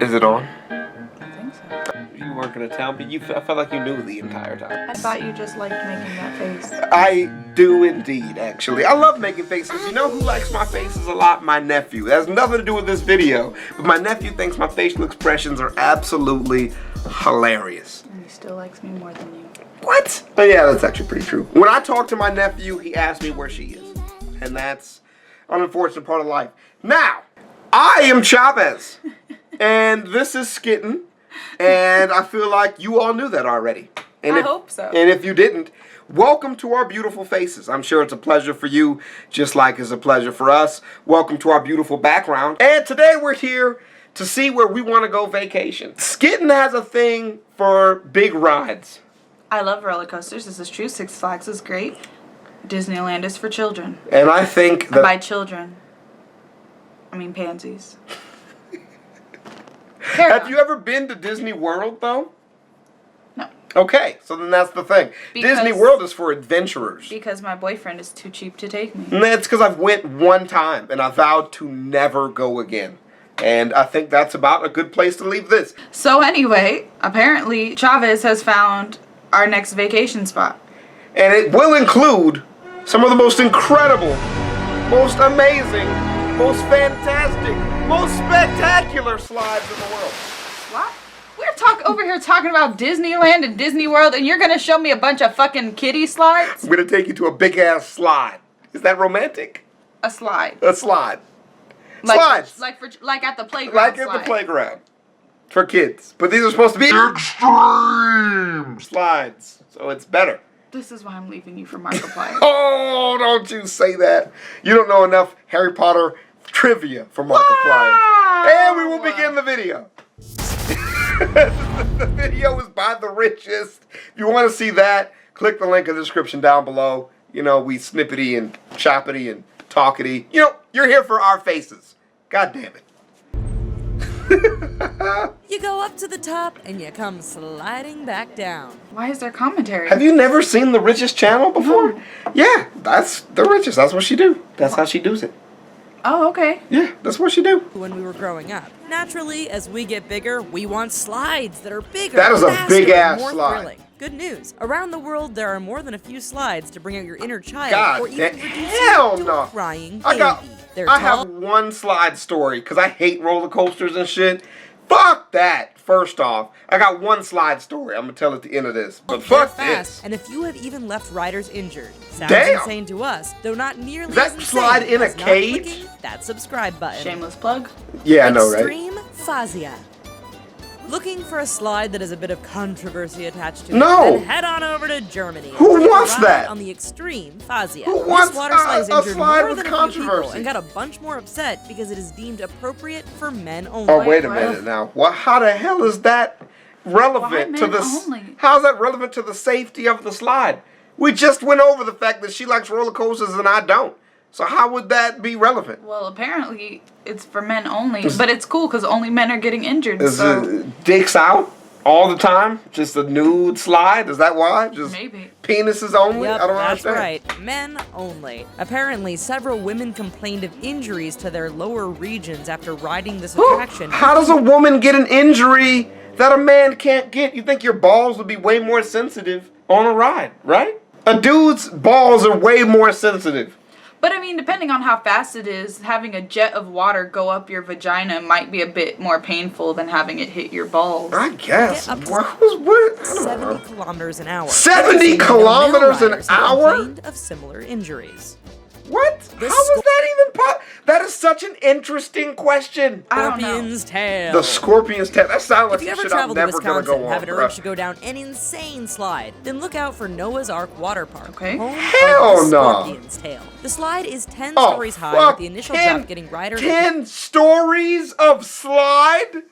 Is it on? I think so. You weren't gonna tell me. I felt like you knew the entire time. I thought you just liked making that face. I do indeed, actually. I love making faces. You know who likes my faces a lot? My nephew. It has nothing to do with this video, but my nephew thinks my facial expressions are absolutely hilarious. And he still likes me more than you. What? But yeah, that's actually pretty true. When I talk to my nephew, he asks me where she is. And that's an unfortunate part of life. Now, I am Chavez. And this is Skitten. And I feel like you all knew that already. And I hope so. And if you didn't, welcome to our beautiful faces. I'm sure it's a pleasure for you, just like it's a pleasure for us. Welcome to our beautiful background. And today we're here to see where we want to go vacation. Skitten has a thing for big rides. I love roller coasters. This is true. Six Flags is great. Disneyland is for children. And I think that... And by children, I mean pansies. Have you ever been to Disney World, though? No. Okay, so then that's the thing. Disney World is for adventurers. Because my boyfriend is too cheap to take me. And that's because I've went one time, and I vowed to never go again. And I think that's about a good place to leave this. So anyway, apparently Chavez has found our next vacation spot. And it will include some of the most incredible, most amazing, most fantastic, most spectacular slides in the world. What? We're over here talking about Disneyland and Disney World, and you're gonna show me a bunch of fucking kiddie slides? I'm gonna take you to a big ass slide. Is that romantic? A slide. A slide. Slides. Like at the playground. Like at the playground. For kids. But these are supposed to be extreme slides. So it's better. This is why I'm leaving you for Markiplier. Oh, don't you say that. You don't know enough Harry Potter trivia for Markiplier. Wow. And we will begin the video. The video is by the richest. If you want to see that, click the link in the description down below. You know, we snippety and choppity and talkity. You know, you're here for our faces. God damn it. You go up to the top and you come sliding back down. Why is there commentary? Have you never seen the richest channel before? No. Yeah, that's the richest. That's what she do. That's how she does it. Oh, okay. Yeah, that's what she do. When we were growing up. Naturally, as we get bigger, we want slides that are bigger, That is a faster, big-ass and more slide. thrilling. Good news. Around the world, there are more than a few slides to bring out your inner child God, or even reduce hell you to no. a crying baby. I have one slide story because I hate roller coasters and shit. Fuck that. First off, I got one slide story. I'm gonna tell at the end of this. But fuck this. And if you have even left riders injured, sounds Damn. insane to us, though not nearly That as insane slide in a as not cage? clicking that subscribe button. Shameless plug. Yeah, I know, right? X-TREME FASER. Looking for a slide that has a bit of controversy attached to it? No. Then head on over to Germany. Who and wants ride that? On the X-TREME FASER. Who wants this water slide has a injured slide more with than a few people controversy? and got a bunch more upset because it is deemed appropriate for men only. Oh, wait a minute now. What? How the hell is that relevant to men the? only? How's that relevant to the safety of the slide? We just went over the fact that she likes roller coasters and I don't. So how would that be relevant? Well, apparently it's for men only, but it's cool because only men are getting injured. Is So it dicks out all the time? Just a nude slide? Is that why? Just maybe. penises only? Yep, I don't that's understand. right. Men only. Apparently, several women complained of injuries to their lower regions after riding this attraction. How does a woman get an injury that a man can't get? You think your balls would be way more sensitive on a ride, right? A dude's balls are way more sensitive. But I mean, depending on how fast it is, having a jet of water go up your vagina might be a bit more painful than having it hit your balls. I guess. Get up to What? 70 kilometers an hour. 70 kilometers an hour? Complained of similar injuries. What? How is that even possible? That is such an interesting question. I don't know. Scorpion's tail. The scorpion's tail. That sounds like If you some ever shit I'm travel to never gonna Wisconsin go and have on, an bro. urge to go down an insane slide, then look out for Noah's Ark Water Park. Okay. Home Hell of the no. Scorpion's tail. The slide is 10 Oh, stories high, fuck. with the initial 10 drop getting riders 10 stories of slide?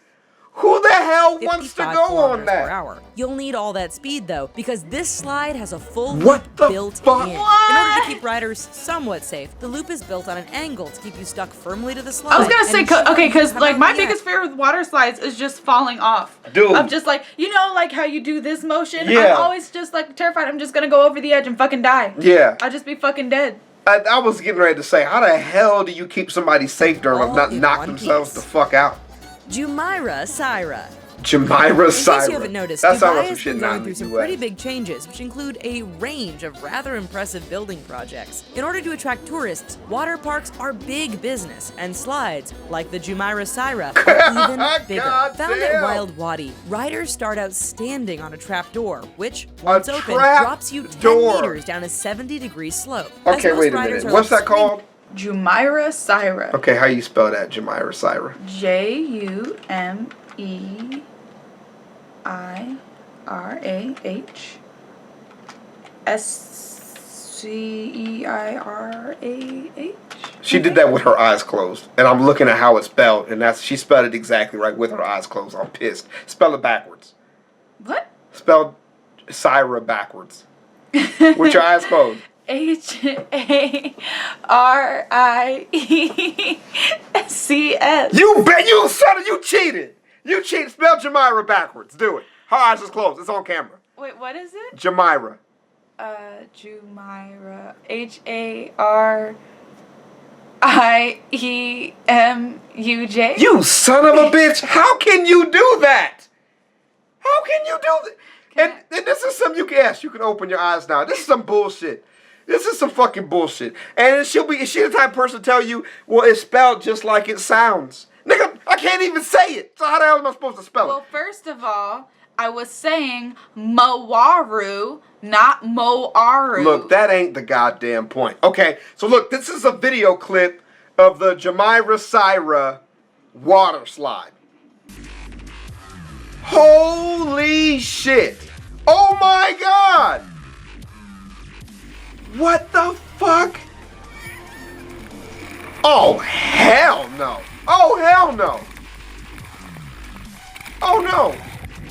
Who the hell wants to 55 go on kilometers per that? hour. You'll need all that speed though, because this slide has a full What loop the built fuck? in. In order What? to keep riders somewhat safe, the loop is built on an angle to keep you stuck firmly to the slide. I was gonna and say, ensure okay, you because come like out my the biggest end. fear with water slides is just falling off. Dude. I'm just like, you know, like how you do this motion. Yeah. I'm always just like terrified. I'm just gonna go over the edge and fucking die. Yeah. I'll just be fucking dead. I was getting ready to say, how the hell do you keep somebody safe during All not in knock one themselves piece. the fuck out? Jumeirah Syra. Jumeirah In case Syra. you haven't noticed, That sounds Dubai like some has shit been not going in through the some US. pretty big changes, which include a range of rather impressive building projects. In order to attract tourists, water parks are big business, and slides, like the Jumeirah Syra, are even bigger. God Found at damn. Wild Wadi, riders start out standing on a trap door, which, once open, trap drops you 10 door. meters down a 70-degree slope. As Okay, most wait a riders minute. are What's that extreme- called? Jumeirah Syra. Okay, how you spell that, Jumeirah Syra? JUMEIRAHSCEIRAH. She did that with her eyes closed, and I'm looking at how it's spelled, and she spelled it exactly right with her eyes closed. I'm pissed. Spell it backwards. What? Spell Syra backwards. With your eyes closed. HARIECS. You bet you son of you cheated. You cheated. Spell Jumeirah backwards. Do it. Her eyes is closed. It's on camera. Wait, what is it? Jumeirah. Jumeirah. HARIEMUJ. You son of a bitch. How can you do that? How can you do that? And this is something you can ask. You can open your eyes now. This is some bullshit. This is some fucking bullshit. And she the type of person to tell you, well, it's spelled just like it sounds. Nigga, I can't even say it. So how the hell am I supposed to spell it? Well, first of all, I was saying Mawaru, not Moaru. Look, that ain't the goddamn point. Okay, so look, this is a video clip of the Jumeirah Syra water slide. Holy shit. Oh my god. What the fuck? Oh, hell no. Oh, hell no. Oh, no.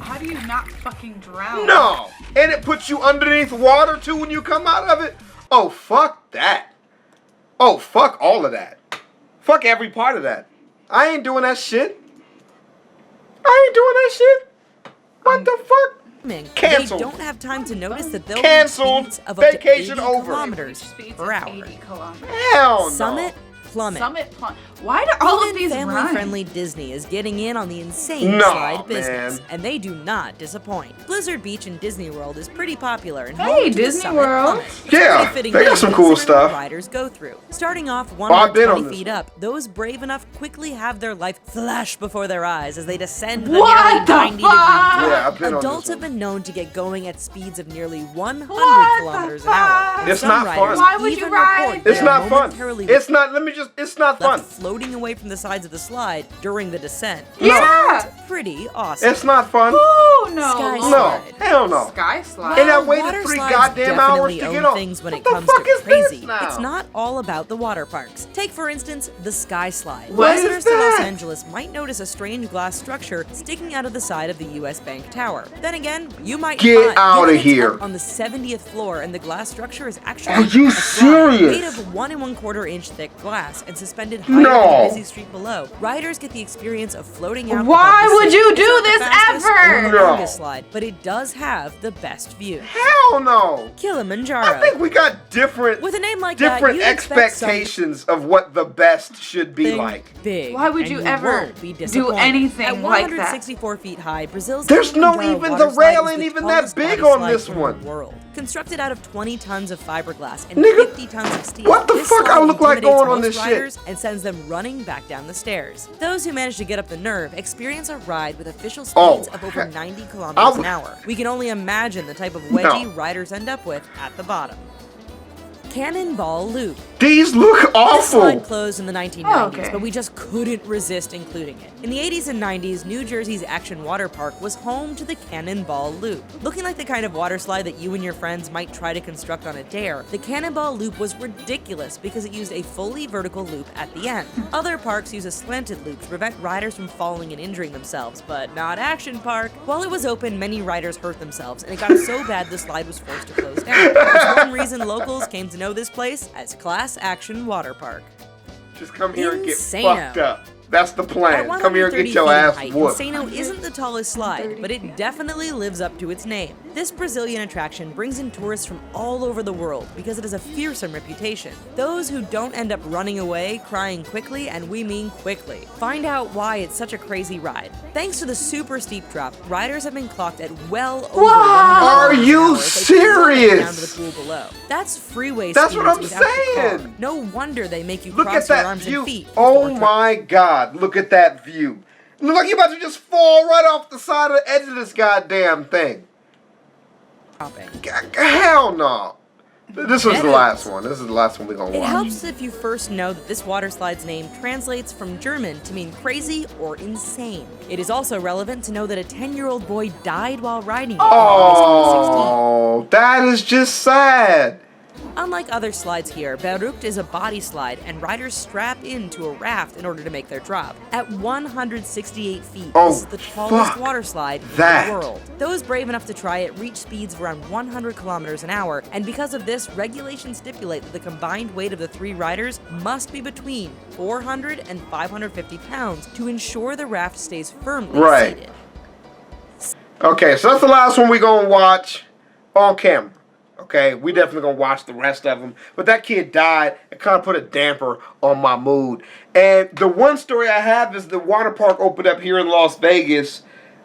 How do you not fucking drown? No. And it puts you underneath water, too, when you come out of it? Oh, fuck that. Oh, fuck all of that. Fuck every part of that. I ain't doing that shit. I ain't doing that shit. What the fuck? Canceled. They don't have time to notice that they'll Canceled. reach speeds of up to Vacation 80 over. kilometers Speeds per of hour. 80 kilometers. Hell no. Summit, plummet. Why do all of Even these rhyme? family-friendly Disney is getting in on the insane No, slide business, man. and they do not disappoint. Blizzard Beach in Disney World is pretty popular and Hey, home to the Disney Summit World. Plummet. It's Yeah, pretty fitting they got name some cool considering what stuff. riders go through. Starting off I've been on 120 this feet one. up, those brave enough quickly have their life flash before their eyes as they descend the What nearly the 90 fuck? degree Yeah, I've been on Adults this have one. been known to get going at speeds of nearly 100 What kilometers the an hour. fuck? and It's some not riders fun. Why would you even ride report It's they not are fun. momentarily It's not not fun. left floating away from the sides of the slide during the descent. Yeah. Pretty awesome. It's not fun. Oh no. Sky No, slide. hell no. Sky slide. And I While waited water 3 slides goddamn hours definitely to own get on. things when What it the comes fuck to is this crazy. now? It's not all about the water parks. Take for instance the Sky Slide. What is Visitors to Los that? Angeles might notice a strange glass structure sticking out of the side of the U.S. Bank Tower. Then again, you might Get not, outta given it's here. up on the 70th floor, and the glass structure is actually Are you a slide serious? made of 1 1/4 inch thick glass and suspended high No. over the busy street below. Riders get the experience of floating out. Why above the would city. you It's do not the this fastest or ever? the No. longest slide, but it does have the best view. Hell no. Kilimanjaro. I think we got different With a name like that, different you'd expect expectations of what the best should be something like. big. Why would and you ever won't be do disappointed. anything At like that? 164 feet high, Brazil's There's no Kilimanjaro even water the slide rail is ain't the even that tallest big water on slide this in one. the world. Constructed out of 20 tons of fiberglass and Nigga, 50 tons of steel. what the this fuck I slide look like intimidates going on most this shit? riders and sends them running back down the stairs. Those who manage to get up the nerve experience a ride with official speeds of over 90 kilometers an hour. We can only imagine the type of wedgie riders end up with at the bottom. Cannonball Loop. These look This awful. slide closed in the 1990s, Oh, okay. but we just couldn't resist including it. In the 80s and 90s, New Jersey's Action Water Park was home to the Cannonball Loop. Looking like the kind of water slide that you and your friends might try to construct on a dare, the Cannonball Loop was ridiculous because it used a fully vertical loop at the end. Other parks use a slanted loop to prevent riders from falling and injuring themselves, but not Action Park. While it was open, many riders hurt themselves, and it got so bad the slide was forced to close down. That's one reason locals came to know this place as Class Action Water Park. Just come here and get Insano. fucked up. That's the plan. At Come here and 130 get your feet in ass height, whooped. Insano isn't the tallest slide, but it definitely lives up to its name. This Brazilian attraction brings in tourists from all over the world because it has a fearsome reputation. Those who don't end up running away, crying quickly, and we mean quickly. Find out why it's such a crazy ride. Thanks to the super steep drop, riders have been clocked at well over 100 Are miles an you hour as they cruise serious? down to the pool below. That's freeway That's speeds what I'm without the car. saying. No wonder they make you Look cross at your that arms view. and feet. Oh before my God, look at that view. Look like you're about to just fall right off the side of the edge of this goddamn thing. dropping. Hell no. This was the last one. This is the last one we're going to It watch. helps if you first know that this water slide's name translates from German to mean crazy or insane. It is also relevant to know that a 10-year-old boy died while riding it in August 2016. Oh, that is just sad. Unlike other slides here, Berucht is a body slide, and riders strap into a raft in order to make their drop. At 168 feet, Oh, this is the tallest fuck water slide in that. the world. Those brave enough to try it reach speeds of around 100 kilometers an hour, and because of this, regulations stipulate that the combined weight of the three riders must be between 400 and 550 pounds to ensure the raft stays firmly seated. Okay, so that's the last one we're going to watch on camera. Okay, we definitely going to watch the rest of them. But that kid died. It kind of put a damper on my mood. And the one story I have is the water park opened up here in Las Vegas.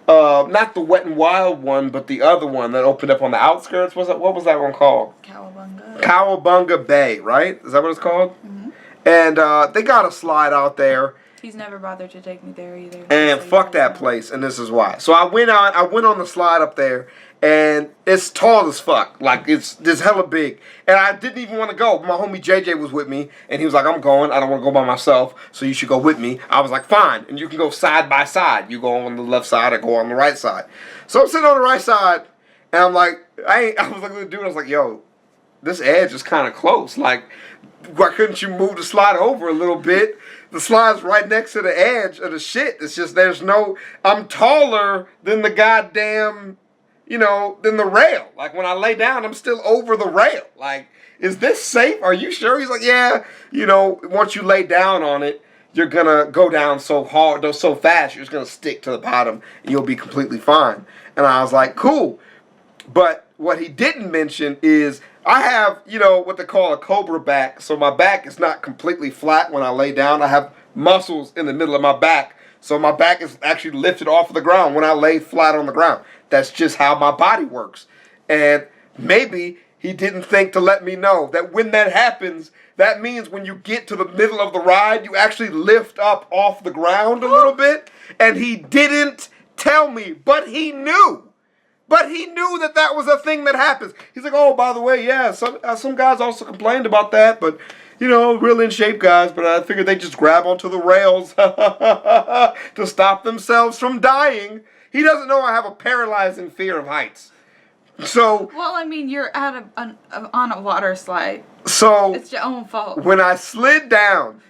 Not the Wet and Wild one, but the other one that opened up on the outskirts. What was that one called? Cowabunga. Cowabunga Bay, right? Is that what it's called? Mm-hmm. And they got a slide out there. He's never bothered to take me there either. And fuck that place, and this is why. So I went on the slide up there, and it's tall as fuck. Like, it's hella big. And I didn't even want to go. My homie JJ was with me, and he was like, I'm going. I don't want to go by myself, so you should go with me. I was like, fine. And you can go side by side. You go on the left side, I go on the right side. So I'm sitting on the right side, and I'm like, I was looking at the dude, I was like, yo, this edge is kind of close. Like, why couldn't you move the slide over a little bit? The slide's right next to the edge of the shit. It's just I'm taller than the goddamn, than the rail. Like, when I lay down, I'm still over the rail. Like, is this safe? Are you sure? He's like, yeah. Once you lay down on it, you're going to go down so hard, so fast, you're just going to stick to the bottom, and you'll be completely fine. And I was like, cool. But what he didn't mention is I have, what they call a cobra back. So my back is not completely flat when I lay down. I have muscles in the middle of my back. So my back is actually lifted off of the ground when I lay flat on the ground. That's just how my body works. And maybe he didn't think to let me know that when that happens, that means when you get to the middle of the ride, you actually lift up off the ground a little bit. And he didn't tell me, but he knew. But he knew that was a thing that happens. He's like, oh, by the way, yeah, some guys also complained about that, but, real in shape guys, but I figured they just grab onto the rails to stop themselves from dying. He doesn't know I have a paralyzing fear of heights. So. Well, I mean, you're on a water slide. So. It's your own fault. When I slid down,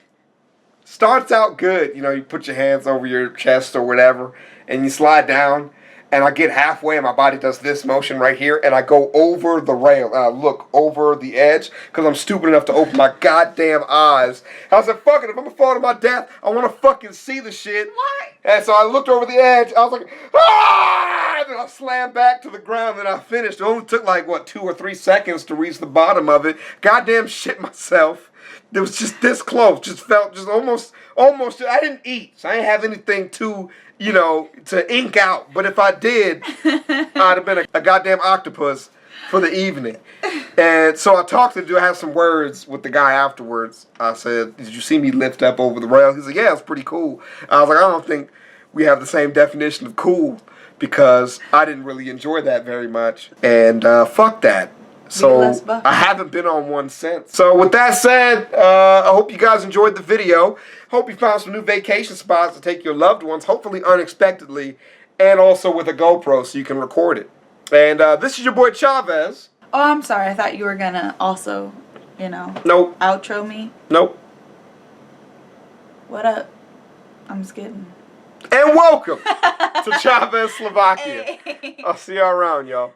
starts out good. You put your hands over your chest or whatever, and you slide down. And I get halfway and my body does this motion right here. And I go over the rail. And I look over the edge. Because I'm stupid enough to open my goddamn eyes. I was like, fuck it. If I'm going to fall to my death, I want to fucking see the shit. What? And so I looked over the edge. I was like, ah! And then I slammed back to the ground. And I finished. It only took 2 or 3 seconds to reach the bottom of it. Goddamn shit myself. It was just this close. Just felt almost. I didn't eat. So I didn't have anything to ink out. But if I did, I'd have been a goddamn octopus for the evening. And so I talked to him. I have some words with the guy afterwards. I said, did you see me lift up over the rail? He's like, yeah, it's pretty cool. I was like, I don't think we have the same definition of cool because I didn't really enjoy that very much. And fuck that. So I haven't been on one since. So with that said, I hope you guys enjoyed the video. Hope you found some new vacation spots to take your loved ones, hopefully unexpectedly, and also with a GoPro so you can record it. And this is your boy Chavez. Oh, I'm sorry. I thought you were gonna also, Nope. outro me. Nope. What up? I'm just kidding. And welcome to ChavezzSlovakia. I'll see y'all around, y'all.